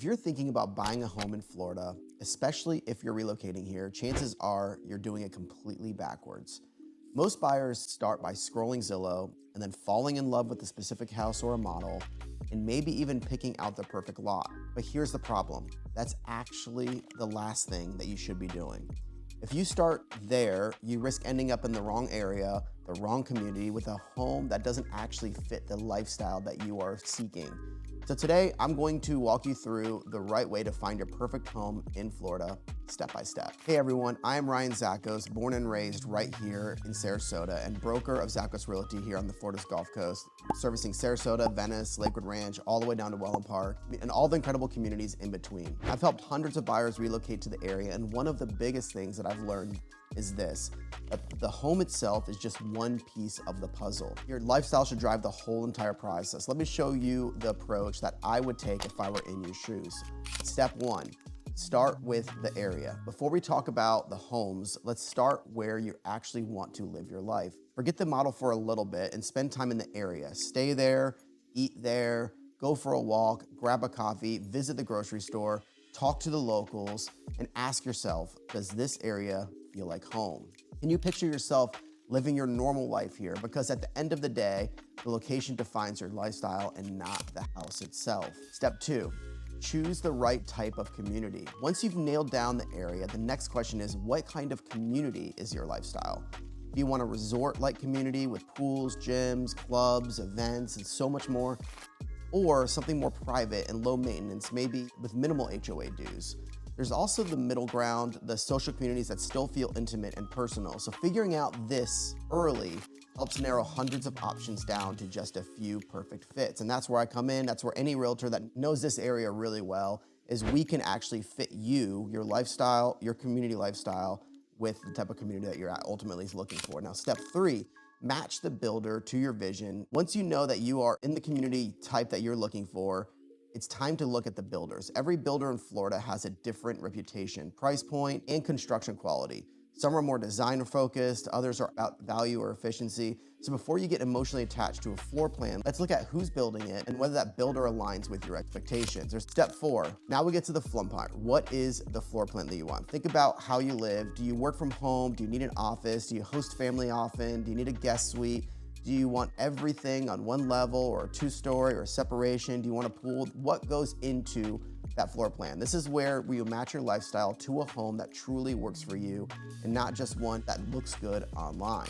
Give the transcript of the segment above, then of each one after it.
If you're thinking about buying a home in Florida, especially if you're relocating here, chances are you're doing it completely backwards. Most buyers start by scrolling Zillow and then falling in love with a specific house or a model, and maybe even picking out the perfect lot. But here's the problem. That's actually the last thing that you should be doing. If you start there, you risk ending up in the wrong area, the wrong community, with a home that doesn't actually fit the lifestyle that you are seeking. So today, I'm going to walk you through the right way to find your perfect home in Florida, step by step. Hey everyone, I am Ryan Zachos, born and raised right here in Sarasota and broker of Zachos Realty here on the Florida's Gulf Coast, servicing Sarasota, Venice, Lakewood Ranch, all the way down to Wellen and all the incredible communities in between. I've helped hundreds of buyers relocate to the area, and one of the biggest things that I've learned is this, that the home itself is just one piece of the puzzle. Your lifestyle should drive the whole entire process. Let me show you the approach that I would take if I were in your shoes. Step one, start with the area. Before we talk about the homes, let's start where you actually want to live your life. Forget the model for a little bit and spend time in the area. Stay there, eat there, go for a walk, grab a coffee, visit the grocery store, talk to the locals, and ask yourself, does this area feel like home? Can you picture yourself living your normal life here? Because at the end of the day, the location defines your lifestyle and not the house itself. Step two, choose the right type of community. Once you've nailed down the area, the next question is, what kind of community is your lifestyle? Do you want a resort-like community with pools, gyms, clubs, events, and so much more? Or something more private and low maintenance, maybe with minimal HOA dues? There's also the middle ground, the social communities that still feel intimate and personal. So figuring out this early helps narrow hundreds of options down to just a few perfect fits. And that's where I come in. That's where any realtor that knows this area really well is we can actually fit you, your lifestyle, your community lifestyle with the type of community that you're ultimately looking for. Now, step three, match the builder to your vision. Once you know that you are in the community type that you're looking for, it's time to look at the builders. Every builder in Florida has a different reputation, price point, and construction quality. Some are more designer focused, others are about value or efficiency. So before you get emotionally attached to a floor plan, let's look at who's building it and whether that builder aligns with your expectations. There's step four. Now we get to the fun part. What is the floor plan that you want? Think about how you live. Do you work from home? Do you need an office? Do you host family often? Do you need a guest suite? Do you want everything on one level or a two-story or a separation? Do you want a pool? What goes into that floor plan? This is where you match your lifestyle to a home that truly works for you and not just one that looks good online.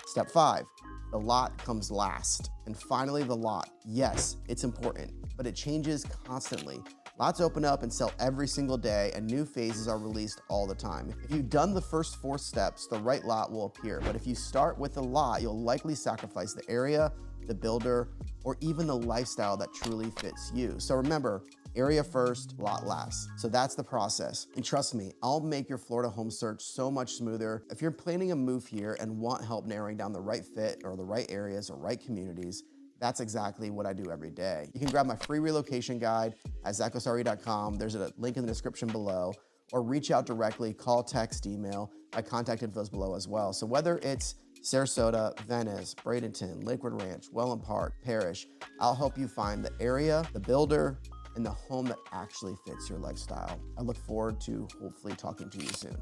Step five, the lot comes last. And finally, the lot. Yes, it's important, but it changes constantly. Lots open up and sell every single day, and new phases are released all the time. If you've done the first four steps, the right lot will appear. But if you start with the lot, you'll likely sacrifice the area, the builder, or even the lifestyle that truly fits you. So remember, area first, lot last. So that's the process. And trust me, I'll make your Florida home search so much smoother. If you're planning a move here and want help narrowing down the right fit or the right areas or right communities, that's exactly what I do every day. You can grab my free relocation guide at zachosre.com. There's a link in the description below, or reach out directly, call, text, email. My contact info is below as well. So whether it's Sarasota, Venice, Bradenton, Lakewood Ranch, Wellen Parish, I'll help you find the area, the builder, and the home that actually fits your lifestyle. I look forward to hopefully talking to you soon.